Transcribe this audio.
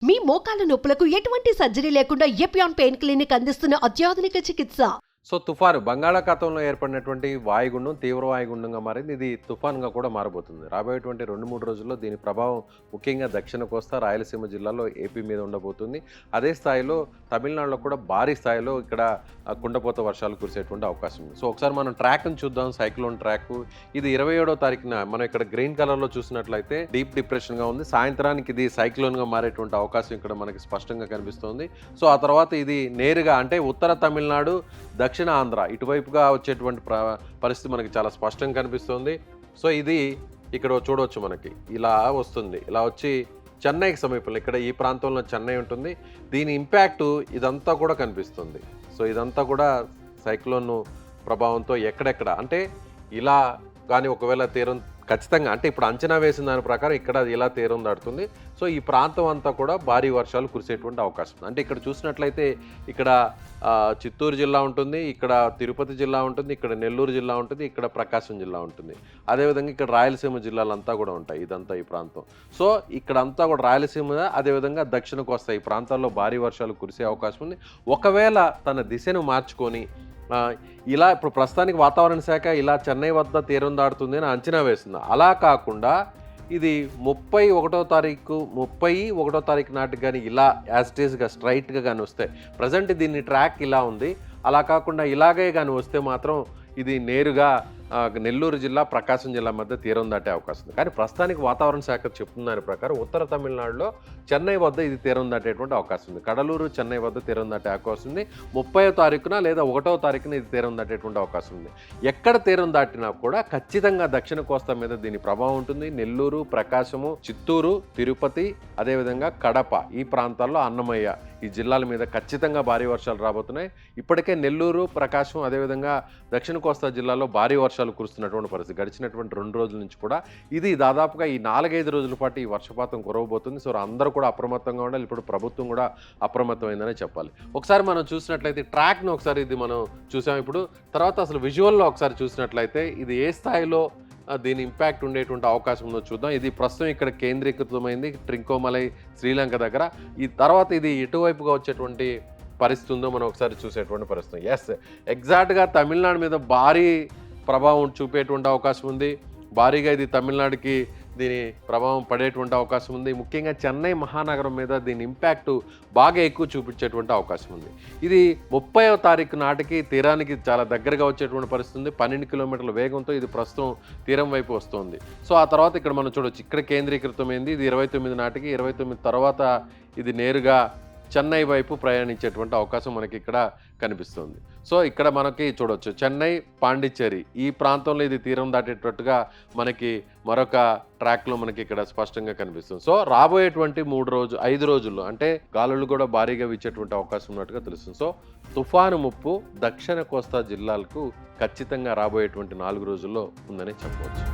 మీ మోకాల నొప్పులకు ఎటువంటి సర్జరీ లేకుండా ఎపియాన్ పెయిన్ క్లినిక్ అందిస్తున్న అత్యాధునిక చికిత్స. సో తుఫాను బంగాళాఖాతంలో ఏర్పడినటువంటి వాయుగుండం తీవ్ర వాయుగుండంగా మారింది. ఇది తుఫాన్గా కూడా మారబోతుంది. రాబోయేటువంటి 2-3 రోజుల్లో దీని ప్రభావం ముఖ్యంగా దక్షిణ కోస్తా రాయలసీమ జిల్లాలో ఏపీ మీద ఉండబోతుంది. అదే స్థాయిలో తమిళనాడులో కూడా భారీ స్థాయిలో ఇక్కడ కుండపోత వర్షాలు కురిసేటువంటి అవకాశం ఉంది. సో ఒకసారి మనం ట్రాక్ని చూద్దాం. సైక్లోన్ ట్రాక్ ఇది 27వ తారీఖున మనం ఇక్కడ గ్రీన్ కలర్లో చూసినట్లయితే డీప్ డిప్రెషన్గా ఉంది. సాయంత్రానికి ఇది సైక్లోన్గా మారేటువంటి అవకాశం ఇక్కడ మనకి స్పష్టంగా కనిపిస్తుంది. సో ఆ తర్వాత ఇది నేరుగా అంటే ఉత్తర తమిళనాడు దక్షిణ ఆంధ్ర ఇటువైపుగా వచ్చేటువంటి పరిస్థితి మనకి చాలా స్పష్టంగా కనిపిస్తుంది. సో ఇది ఇక్కడ చూడవచ్చు, మనకి ఇలా వస్తుంది. ఇలా వచ్చి చెన్నైకి సమీపంలో ఇక్కడ ఈ ప్రాంతంలో చెన్నై ఉంటుంది. దీని ఇంపాక్టు ఇదంతా కూడా కనిపిస్తుంది. సో ఇదంతా కూడా సైక్లోన్ ప్రభావంతో ఎక్కడెక్కడ అంటే ఇలా కానీ ఒకవేళ తీరం ఖచ్చితంగా అంటే ఇప్పుడు అంచనా వేసిన దాని ప్రకారం ఇక్కడ ఇలా తీరం దాటుతుంది. సో ఈ ప్రాంతం అంతా కూడా భారీ వర్షాలు కురిసేటువంటి అవకాశం ఉంది. అంటే ఇక్కడ చూసినట్లయితే ఇక్కడ చిత్తూరు జిల్లా ఉంటుంది, ఇక్కడ తిరుపతి జిల్లా ఉంటుంది, ఇక్కడ నెల్లూరు జిల్లా ఉంటుంది, ఇక్కడ ప్రకాశం జిల్లా ఉంటుంది. అదేవిధంగా ఇక్కడ రాయలసీమ జిల్లాలంతా కూడా ఉంటాయి. ఇదంతా ఈ ప్రాంతం. సో ఇక్కడంతా కూడా రాయలసీమ అదేవిధంగా దక్షిణ కోస్తా ఈ ప్రాంతాల్లో భారీ వర్షాలు కురిసే అవకాశం ఉంది. ఒకవేళ తన దిశను మార్చుకొని ఇలా ఇప్పుడు ప్రస్తుతానికి వాతావరణ శాఖ ఇలా చెన్నై వద్ద తీరం దాటుతుంది అని అంచనా వేస్తుంది. అలా కాకుండా ఇది 31వ తారీఖు నాటికి కానీ ఇలా యాజ్ ఇట్ ఈస్గా స్ట్రైట్గా కానీ వస్తే ప్రజెంట్ దీన్ని ట్రాక్ ఇలా ఉంది. అలా కాకుండా ఇలాగే కానీ వస్తే మాత్రం ఇది నేరుగా నెల్లూరు జిల్లా ప్రకాశం జిల్లా మధ్య తీరం దాటే అవకాశం ఉంది. కానీ ప్రస్తుతానికి వాతావరణ శాఖ చెప్తున్న దాని ప్రకారం ఉత్తర తమిళనాడులో చెన్నై వద్ద ఇది తీరం దాటేటువంటి అవకాశం ఉంది. కడలూరు చెన్నై వద్ద తీరం దాటే అవకాశం ఉంది. 30వ తారీఖున లేదా 1వ తారీఖున ఇది తీరం దాటేటువంటి అవకాశం ఉంది. ఎక్కడ తీరం దాటినా కూడా ఖచ్చితంగా దక్షిణ కోస్తా మీద దీని ప్రభావం ఉంటుంది. నెల్లూరు, ప్రకాశము, చిత్తూరు, తిరుపతి, అదేవిధంగా కడప ఈ ప్రాంతాల్లో అన్నమయ్య ఈ జిల్లాల మీద ఖచ్చితంగా భారీ వర్షాలు రాబోతున్నాయి. ఇప్పటికే నెల్లూరు, ప్రకాశం అదేవిధంగా దక్షిణ కోస్తా జిల్లాలో భారీ వర్షాలు కురుస్తున్నటువంటి పరిస్థితి గడిచినటువంటి 2 రోజుల నుంచి కూడా ఇది దాదాపుగా ఈ 4-5 రోజుల పాటు ఈ వర్షపాతం కురవబోతుంది. సో అందరూ కూడా అప్రమత్తంగా ఉండాలి. ఇప్పుడు ప్రభుత్వం కూడా అప్రమత్తమైందనే చెప్పాలి. ఒకసారి మనం చూసినట్లయితే ట్రాక్ను ఒకసారి ఇది మనం చూసాం. ఇప్పుడు తర్వాత అసలు విజువల్లో ఒకసారి చూసినట్లయితే ఇది ఏ స్థాయిలో దీని ఇంపాక్ట్ ఉండేటువంటి అవకాశం ఉందో చూద్దాం. ఇది ప్రస్తుతం ఇక్కడ కేంద్రీకృతమైంది ట్రింకోమలై శ్రీలంక దగ్గర. ఈ తర్వాత ఇది ఎటువైపుగా వచ్చేటువంటి పరిస్థితి ఉందో మనం ఒకసారి చూసేటువంటి పరిస్థితి. ఎస్, ఎగ్జాక్ట్గా తమిళనాడు మీద భారీ ప్రభావం చూపేటువంటి అవకాశం ఉంది. భారీగా ఇది తమిళనాడుకి దీని ప్రభావం పడేటువంటి అవకాశం ఉంది. ముఖ్యంగా చెన్నై మహానగరం మీద దీని ఇంపాక్ట్ బాగా ఎక్కువ చూపించేటువంటి అవకాశం ఉంది. ఇది 30వ తారీఖు నాటికి తీరానికి చాలా దగ్గరగా వచ్చేటువంటి పరిస్థితి ఉంది. 12 కిలోమీటర్ల వేగంతో ఇది ప్రస్తుతం తీరం వైపు వస్తుంది. సో ఆ తర్వాత ఇక్కడ మనం చూడవచ్చు, ఇక్కడ కేంద్రీకృతమైంది. ఇది 29 నాటికి 29 తర్వాత ఇది నేరుగా చెన్నై వైపు ప్రయాణించేటువంటి అవకాశం మనకి ఇక్కడ కనిపిస్తుంది. సో ఇక్కడ మనకి చూడవచ్చు చెన్నై, పాండిచ్చేరి ఈ ప్రాంతంలో ఇది తీరం దాటేటట్టుగా మనకి మరొక ట్రాక్లో మనకి ఇక్కడ స్పష్టంగా కనిపిస్తుంది. సో రాబోయేటువంటి 5 రోజుల్లో అంటే గాలులు కూడా భారీగా వీచేటువంటి అవకాశం ఉన్నట్టుగా తెలుస్తుంది. సో తుఫాను ముప్పు దక్షిణ కోస్తా జిల్లాలకు ఖచ్చితంగా రాబోయేటువంటి 4 రోజుల్లో ఉందని చెప్పవచ్చు.